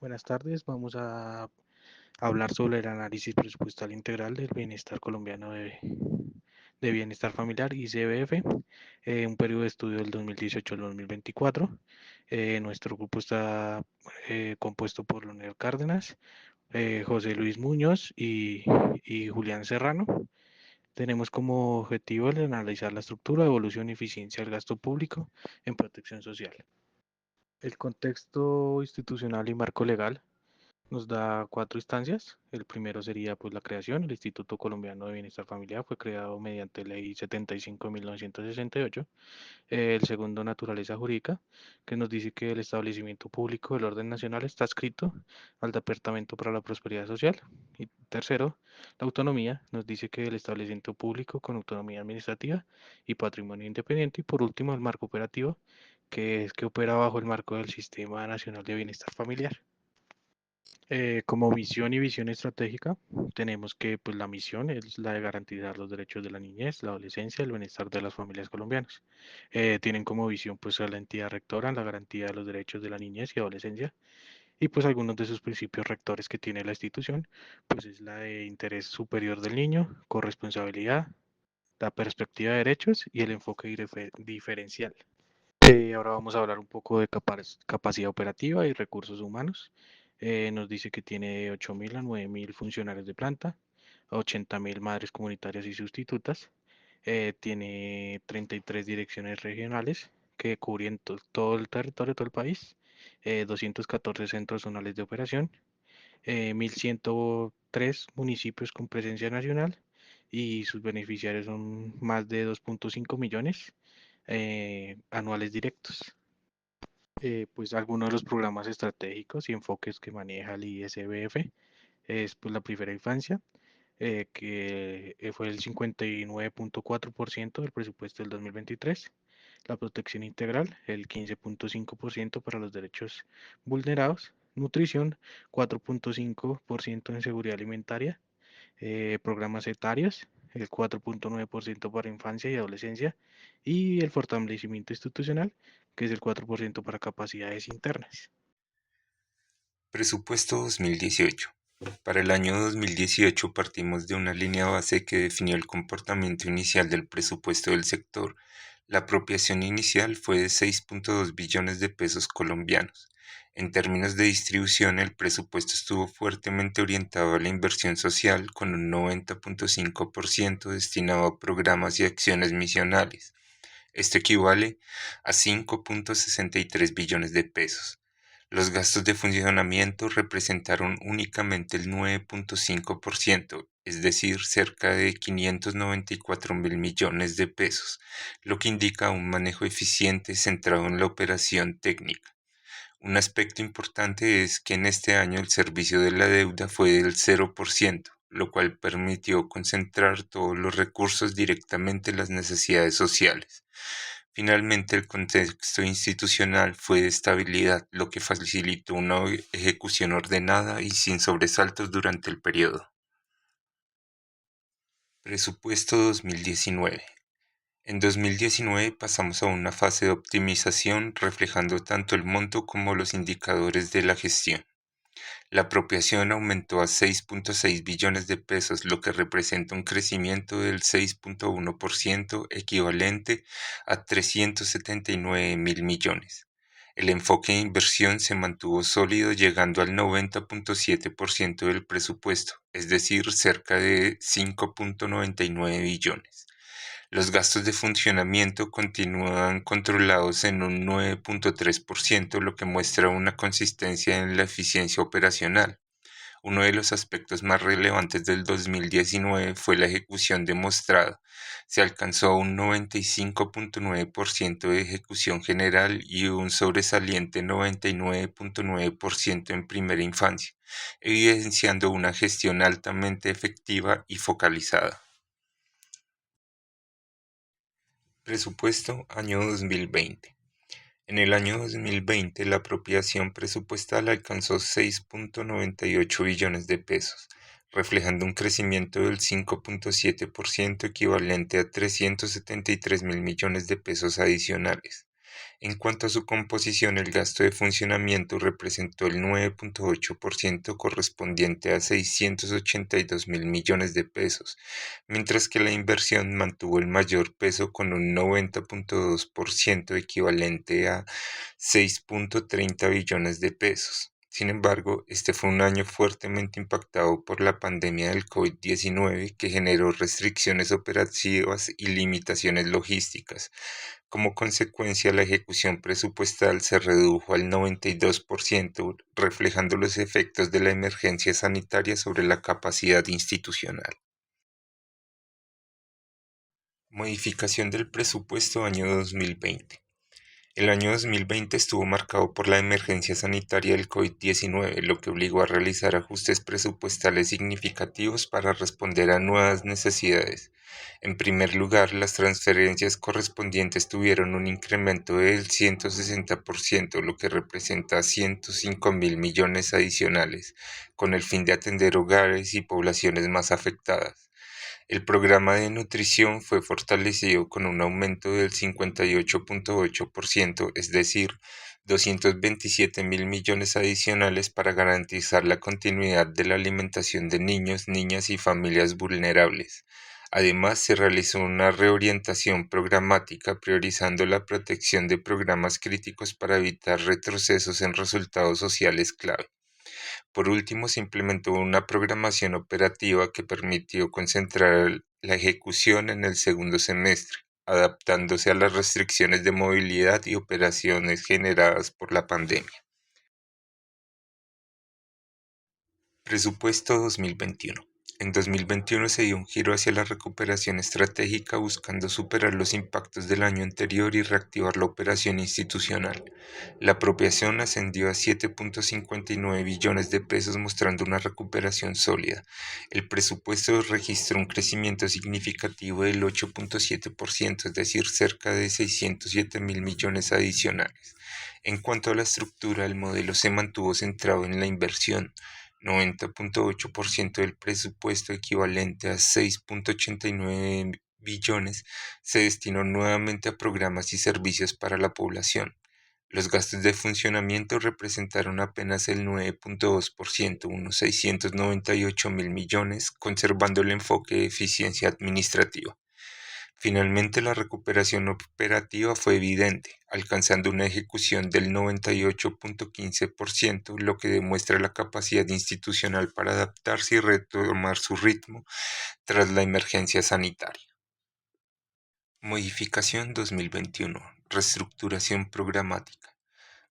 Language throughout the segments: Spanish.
Buenas tardes, vamos a hablar sobre el análisis presupuestal integral del bienestar colombiano de bienestar familiar ICBF, un periodo de estudio del 2018 al 2024. Nuestro grupo está compuesto por Leonel Cárdenas, José Luis Muñoz y Julián Serrano. Tenemos como objetivo el analizar la estructura, evolución y eficiencia del gasto público en protección social. El contexto institucional y marco legal nos da cuatro instancias. El primero sería pues la creación. El Instituto Colombiano de Bienestar Familiar fue creado mediante Ley 75.968. El segundo, naturaleza jurídica, que nos dice que el establecimiento público del orden nacional está adscrito al Departamento para la Prosperidad Social. Y tercero, la autonomía, nos dice que el establecimiento público con autonomía administrativa y patrimonio independiente. Y por último, el marco operativo, que es que opera bajo el marco del Sistema Nacional de Bienestar Familiar. Como misión y visión estratégica, tenemos que pues, la misión es la de garantizar los derechos de la niñez, la adolescencia y el bienestar de las familias colombianas. Tienen como visión pues, a la entidad rectora la garantía de los derechos de la niñez y adolescencia y pues algunos de sus principios rectores que tiene la institución, pues es la de interés superior del niño, corresponsabilidad, la perspectiva de derechos y el enfoque diferencial. Ahora vamos a hablar un poco de capacidad operativa y recursos humanos. Nos dice que tiene 8.000 a 9.000 funcionarios de planta, 80.000 madres comunitarias y sustitutas. Tiene 33 direcciones regionales que cubren todo el territorio, todo el país. 214 centros zonales de operación. 1.103 municipios con presencia nacional y sus beneficiarios son más de 2.5 millones anuales directos. Pues algunos de los programas estratégicos y enfoques que maneja el ISBF es pues la primera infancia, que fue el 59.4% del presupuesto del 2023, la protección integral, el 15.5% para los derechos vulnerados, nutrición, 4.5% en seguridad alimentaria, programas etarios, el 4.9% para infancia y adolescencia, y el fortalecimiento institucional, que es el 4% para capacidades internas. Presupuesto 2018. Para el año 2018 partimos de una línea base que definió el comportamiento inicial del presupuesto del sector. La apropiación inicial fue de 6.2 billones de pesos colombianos. En términos de distribución, el presupuesto estuvo fuertemente orientado a la inversión social, con un 90.5% destinado a programas y acciones misionales. Esto equivale a 5.63 billones de pesos. Los gastos de funcionamiento representaron únicamente el 9.5%, es decir, cerca de 594.000 millones de pesos, lo que indica un manejo eficiente centrado en la operación técnica. Un aspecto importante es que en este año el servicio de la deuda fue del 0%, lo cual permitió concentrar todos los recursos directamente en las necesidades sociales. Finalmente, el contexto institucional fue de estabilidad, lo que facilitó una ejecución ordenada y sin sobresaltos durante el periodo. Presupuesto 2019. En 2019 pasamos a una fase de optimización reflejando tanto el monto como los indicadores de la gestión. La apropiación aumentó a 6.6 billones de pesos, lo que representa un crecimiento del 6.1% equivalente a 379.000 millones. El enfoque de inversión se mantuvo sólido llegando al 90.7% del presupuesto, es decir, cerca de 5.99 billones. Los gastos de funcionamiento continúan controlados en un 9.3%, lo que muestra una consistencia en la eficiencia operacional. Uno de los aspectos más relevantes del 2019 fue la ejecución demostrada. Se alcanzó un 95.9% de ejecución general y un sobresaliente 99.9% en primera infancia, evidenciando una gestión altamente efectiva y focalizada. Presupuesto año 2020. En el año 2020 la apropiación presupuestal alcanzó 6.98 billones de pesos, reflejando un crecimiento del 5.7% equivalente a 373.000 millones de pesos adicionales. En cuanto a su composición, el gasto de funcionamiento representó el 9.8% correspondiente a 682.000 millones de pesos, mientras que la inversión mantuvo el mayor peso con un 90.2% equivalente a 6.30 billones de pesos. Sin embargo, este fue un año fuertemente impactado por la pandemia del COVID-19 que generó restricciones operativas y limitaciones logísticas. Como consecuencia, la ejecución presupuestal se redujo al 92%, reflejando los efectos de la emergencia sanitaria sobre la capacidad institucional. Modificación del presupuesto año 2020. El año 2020 estuvo marcado por la emergencia sanitaria del COVID-19, lo que obligó a realizar ajustes presupuestales significativos para responder a nuevas necesidades. En primer lugar, las transferencias correspondientes tuvieron un incremento del 160%, lo que representa 105.000 millones adicionales, con el fin de atender hogares y poblaciones más afectadas. El programa de nutrición fue fortalecido con un aumento del 58.8%, es decir, 227.000 millones adicionales para garantizar la continuidad de la alimentación de niños, niñas y familias vulnerables. Además, se realizó una reorientación programática priorizando la protección de programas críticos para evitar retrocesos en resultados sociales clave. Por último, se implementó una programación operativa que permitió concentrar la ejecución en el segundo semestre, adaptándose a las restricciones de movilidad y operaciones generadas por la pandemia. Presupuesto 2021. En 2021 se dio un giro hacia la recuperación estratégica buscando superar los impactos del año anterior y reactivar la operación institucional. La apropiación ascendió a 7.59 billones de pesos mostrando una recuperación sólida. El presupuesto registró un crecimiento significativo del 8.7%, es decir, cerca de 607.000 millones adicionales. En cuanto a la estructura, el modelo se mantuvo centrado en la inversión. 90.8% del presupuesto equivalente a 6.89 billones se destinó nuevamente a programas y servicios para la población. Los gastos de funcionamiento representaron apenas el 9.2%, unos 698.000 millones, conservando el enfoque de eficiencia administrativa. Finalmente, la recuperación operativa fue evidente, alcanzando una ejecución del 98.15%, lo que demuestra la capacidad institucional para adaptarse y retomar su ritmo tras la emergencia sanitaria. Modificación 2021. Reestructuración programática.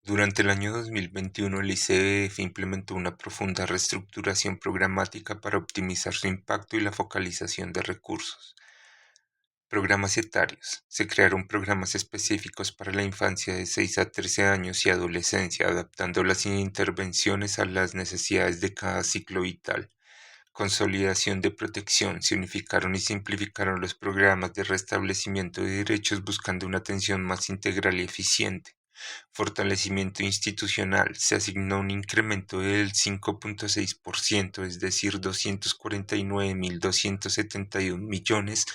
Durante el año 2021, el ICBF implementó una profunda reestructuración programática para optimizar su impacto y la focalización de recursos. Programas etarios. Se crearon programas específicos para la infancia de 6 a 13 años y adolescencia, adaptando las intervenciones a las necesidades de cada ciclo vital. Consolidación de protección. Se unificaron y simplificaron los programas de restablecimiento de derechos buscando una atención más integral y eficiente. Fortalecimiento institucional. Se asignó un incremento del 5.6%, es decir, 249.271 millones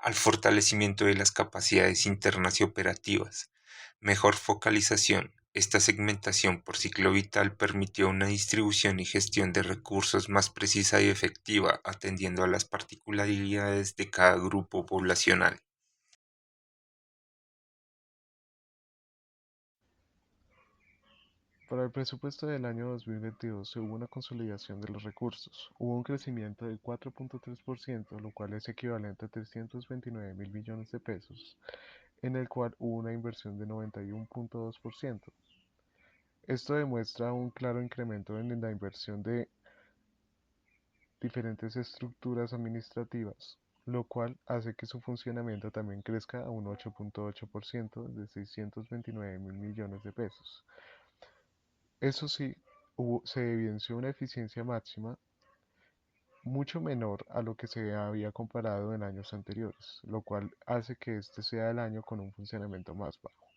al fortalecimiento de las capacidades internas y operativas. Mejor focalización. Esta segmentación por ciclo vital permitió una distribución y gestión de recursos más precisa y efectiva, atendiendo a las particularidades de cada grupo poblacional. Para el presupuesto del año 2022 hubo una consolidación de los recursos. Hubo un crecimiento del 4.3%, lo cual es equivalente a 329 mil millones de pesos, en el cual hubo una inversión de 91.2%. Esto demuestra un claro incremento en la inversión de diferentes estructuras administrativas, lo cual hace que su funcionamiento también crezca a un 8.8% de 629 mil millones de pesos. Eso sí, se evidenció una eficiencia máxima mucho menor a lo que se había comparado en años anteriores, lo cual hace que este sea el año con un funcionamiento más bajo.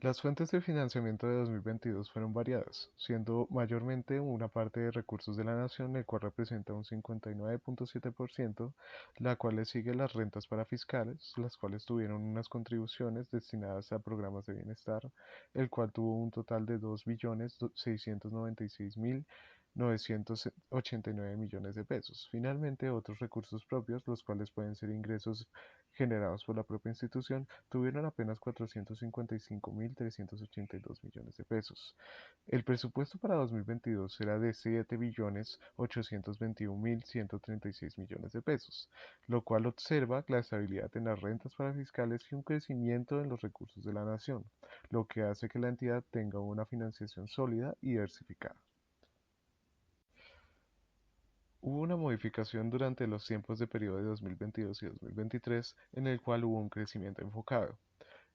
Las fuentes de financiamiento de 2022 fueron variadas, siendo mayormente una parte de recursos de la nación, el cual representa un 59.7%, la cual le sigue las rentas para fiscales, las cuales tuvieron unas contribuciones destinadas a programas de bienestar, el cual tuvo un total de 2.696.989 millones de pesos. Finalmente, otros recursos propios, los cuales pueden ser ingresos generados por la propia institución, tuvieron apenas 455.382 millones de pesos. El presupuesto para 2022 será de 7.821.136 millones de pesos, lo cual observa la estabilidad en las rentas para fiscales y un crecimiento en los recursos de la nación, lo que hace que la entidad tenga una financiación sólida y diversificada. Hubo una modificación durante los tiempos de periodo de 2022 y 2023 en el cual hubo un crecimiento enfocado.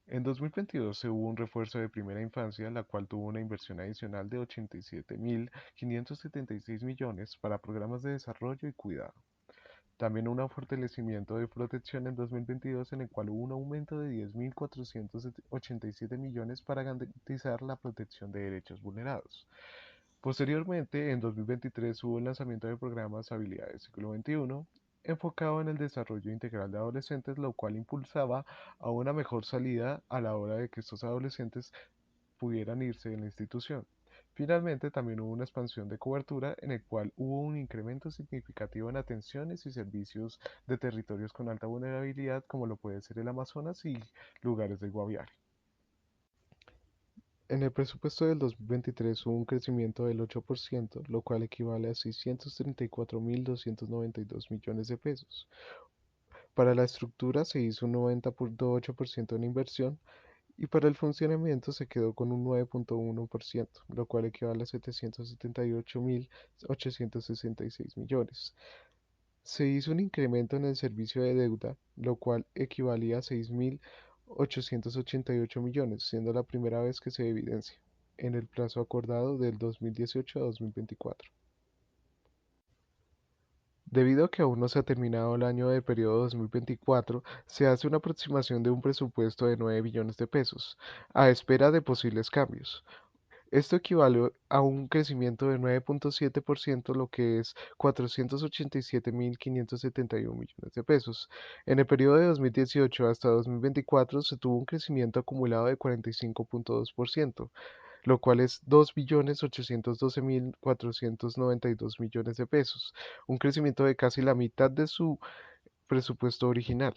En 2022 se hubo un refuerzo de primera infancia, la cual tuvo una inversión adicional de 87.576 millones para programas de desarrollo y cuidado. También hubo un fortalecimiento de protección en 2022 en el cual hubo un aumento de 10.487 millones para garantizar la protección de derechos vulnerados. Posteriormente, en 2023 hubo el lanzamiento de programas Habilidades Siglo XXI, enfocado en el desarrollo integral de adolescentes, lo cual impulsaba a una mejor salida a la hora de que estos adolescentes pudieran irse de la institución. Finalmente, también hubo una expansión de cobertura en el cual hubo un incremento significativo en atenciones y servicios de territorios con alta vulnerabilidad, como lo puede ser el Amazonas y lugares del Guaviare. En el presupuesto del 2023 hubo un crecimiento del 8%, lo cual equivale a 634.292 millones de pesos. Para la estructura se hizo un 90.8% en inversión y para el funcionamiento se quedó con un 9.1%, lo cual equivale a 778.866 millones. Se hizo un incremento en el servicio de deuda, lo cual equivalía a 6.888 millones, siendo la primera vez que se evidencia, en el plazo acordado del 2018 a 2024. Debido a que aún no se ha terminado el año del periodo 2024, se hace una aproximación de un presupuesto de 9 billones de pesos, a espera de posibles cambios. Esto equivale a un crecimiento de 9.7%, lo que es 487.571 millones de pesos. En el periodo de 2018 hasta 2024 se tuvo un crecimiento acumulado de 45.2%, lo cual es 2.812.492 millones de pesos, un crecimiento de casi la mitad de su presupuesto original.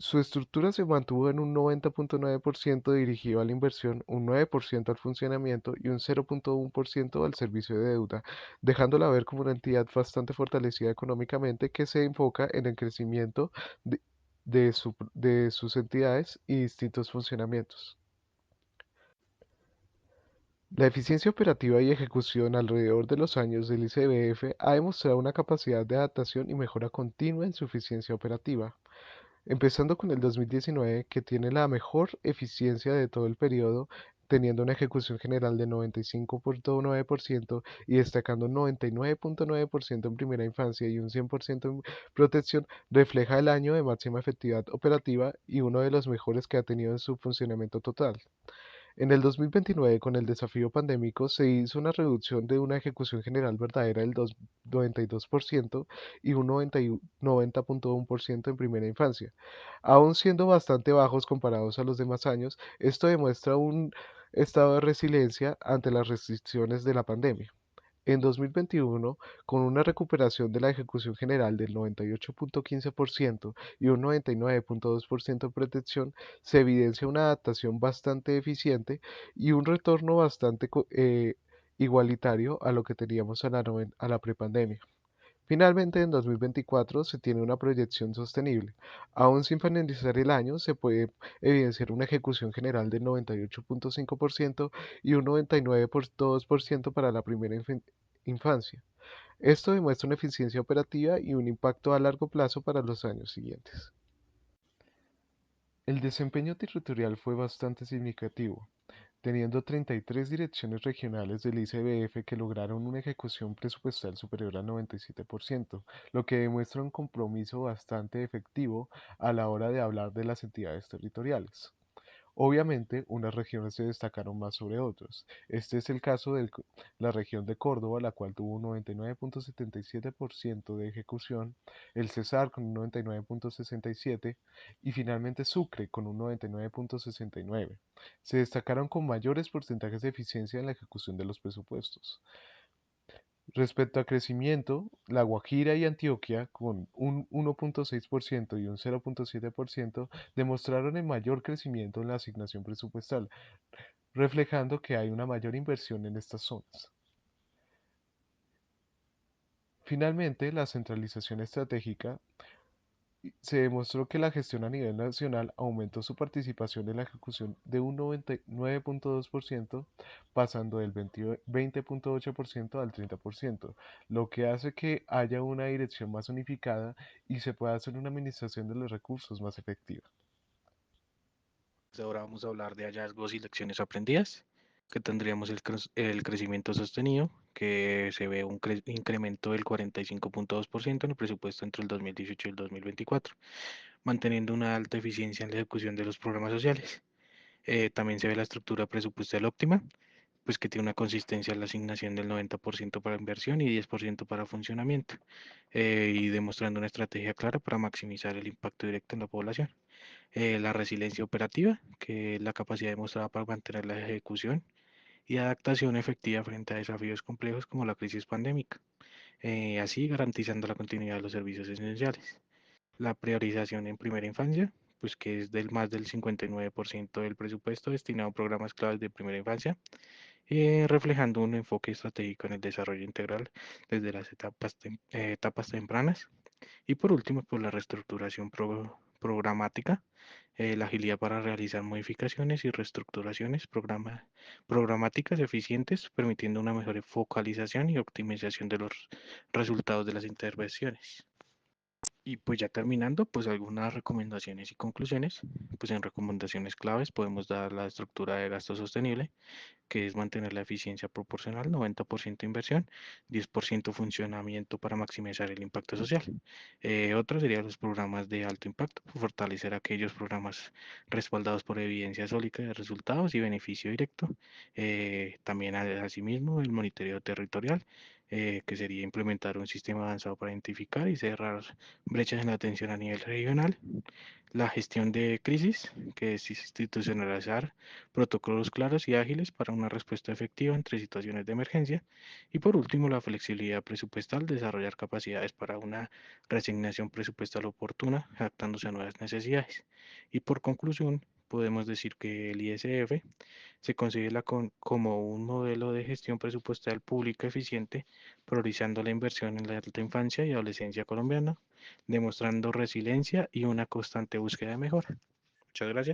Su estructura se mantuvo en un 90.9% dirigido a la inversión, un 9% al funcionamiento y un 0.1% al servicio de deuda, dejándola ver como una entidad bastante fortalecida económicamente que se enfoca en el crecimiento de, de sus entidades y distintos funcionamientos. La eficiencia operativa y ejecución alrededor de los años del ICBF ha demostrado una capacidad de adaptación y mejora continua en su eficiencia operativa, empezando con el 2019, que tiene la mejor eficiencia de todo el periodo, teniendo una ejecución general de 95.9% y destacando un 99.9% en primera infancia y un 100% en protección, refleja el año de máxima efectividad operativa y uno de los mejores que ha tenido en su funcionamiento total. En el 2029, con el desafío pandémico, se hizo una reducción de una ejecución general verdadera del 92% y un 90.1% en primera infancia. Aún siendo bastante bajos comparados a los demás años, esto demuestra un estado de resiliencia ante las restricciones de la pandemia. En 2021, con una recuperación de la ejecución general del 98.15% y un 99.2% de protección, se evidencia una adaptación bastante eficiente y un retorno bastante igualitario a lo que teníamos a la prepandemia. Finalmente, en 2024 se tiene una proyección sostenible. Aún sin finalizar el año, se puede evidenciar una ejecución general del 98.5% y un 99.2% para la primera infancia. Esto demuestra una eficiencia operativa y un impacto a largo plazo para los años siguientes. El desempeño territorial fue bastante significativo, teniendo 33 direcciones regionales del ICBF que lograron una ejecución presupuestal superior al 97%, lo que demuestra un compromiso bastante efectivo a la hora de hablar de las entidades territoriales. Obviamente, unas regiones se destacaron más sobre otras. Este es el caso de la región de Córdoba, la cual tuvo un 99.77% de ejecución, el Cesar con un 99.67% y finalmente Sucre con un 99.69%. Se destacaron con mayores porcentajes de eficiencia en la ejecución de los presupuestos. Respecto a crecimiento, La Guajira y Antioquia, con un 1.6% y un 0.7%, demostraron el mayor crecimiento en la asignación presupuestal, reflejando que hay una mayor inversión en estas zonas. Finalmente, la centralización estratégica se demostró que la gestión a nivel nacional aumentó su participación en la ejecución de un 99.2%, pasando del 20.8% al 30%, lo que hace que haya una dirección más unificada y se pueda hacer una administración de los recursos más efectiva. Ahora vamos a hablar de hallazgos y lecciones aprendidas, que tendríamos el crecimiento sostenido, que se ve un incremento del 45.2% en el presupuesto entre el 2018 y el 2024, manteniendo una alta eficiencia en la ejecución de los programas sociales. También se ve la estructura presupuestal óptima, pues que tiene una consistencia en la asignación del 90% para inversión y 10% para funcionamiento, y demostrando una estrategia clara para maximizar el impacto directo en la población. La resiliencia operativa, que es la capacidad demostrada para mantener la ejecución y adaptación efectiva frente a desafíos complejos como la crisis pandémica, así garantizando la continuidad de los servicios esenciales. La priorización en primera infancia, pues que es del más del 59% del presupuesto destinado a programas claves de primera infancia, reflejando un enfoque estratégico en el desarrollo integral desde las etapas tempranas. Y por último, pues la reestructuración programática, la agilidad para realizar modificaciones y reestructuraciones programáticas eficientes, permitiendo una mejor focalización y optimización de los resultados de las intervenciones. Y pues ya terminando, pues algunas recomendaciones y conclusiones. Pues en recomendaciones claves podemos dar la estructura de gasto sostenible, que es mantener la eficiencia proporcional, 90% inversión, 10% funcionamiento para maximizar el impacto social. Otro serían los programas de alto impacto, fortalecer aquellos programas respaldados por evidencia sólida de resultados y beneficio directo. También asimismo el monitoreo territorial, que sería implementar un sistema avanzado para identificar y cerrar brechas en la atención a nivel regional. La gestión de crisis, que es institucionalizar protocolos claros y ágiles para una respuesta efectiva entre situaciones de emergencia. Y por último, la flexibilidad presupuestal, desarrollar capacidades para una reasignación presupuestal oportuna, adaptándose a nuevas necesidades. Y por conclusión, podemos decir que el ISF se considera como un modelo de gestión presupuestal pública eficiente, priorizando la inversión en la alta infancia y adolescencia colombiana, demostrando resiliencia y una constante búsqueda de mejora. Muchas gracias.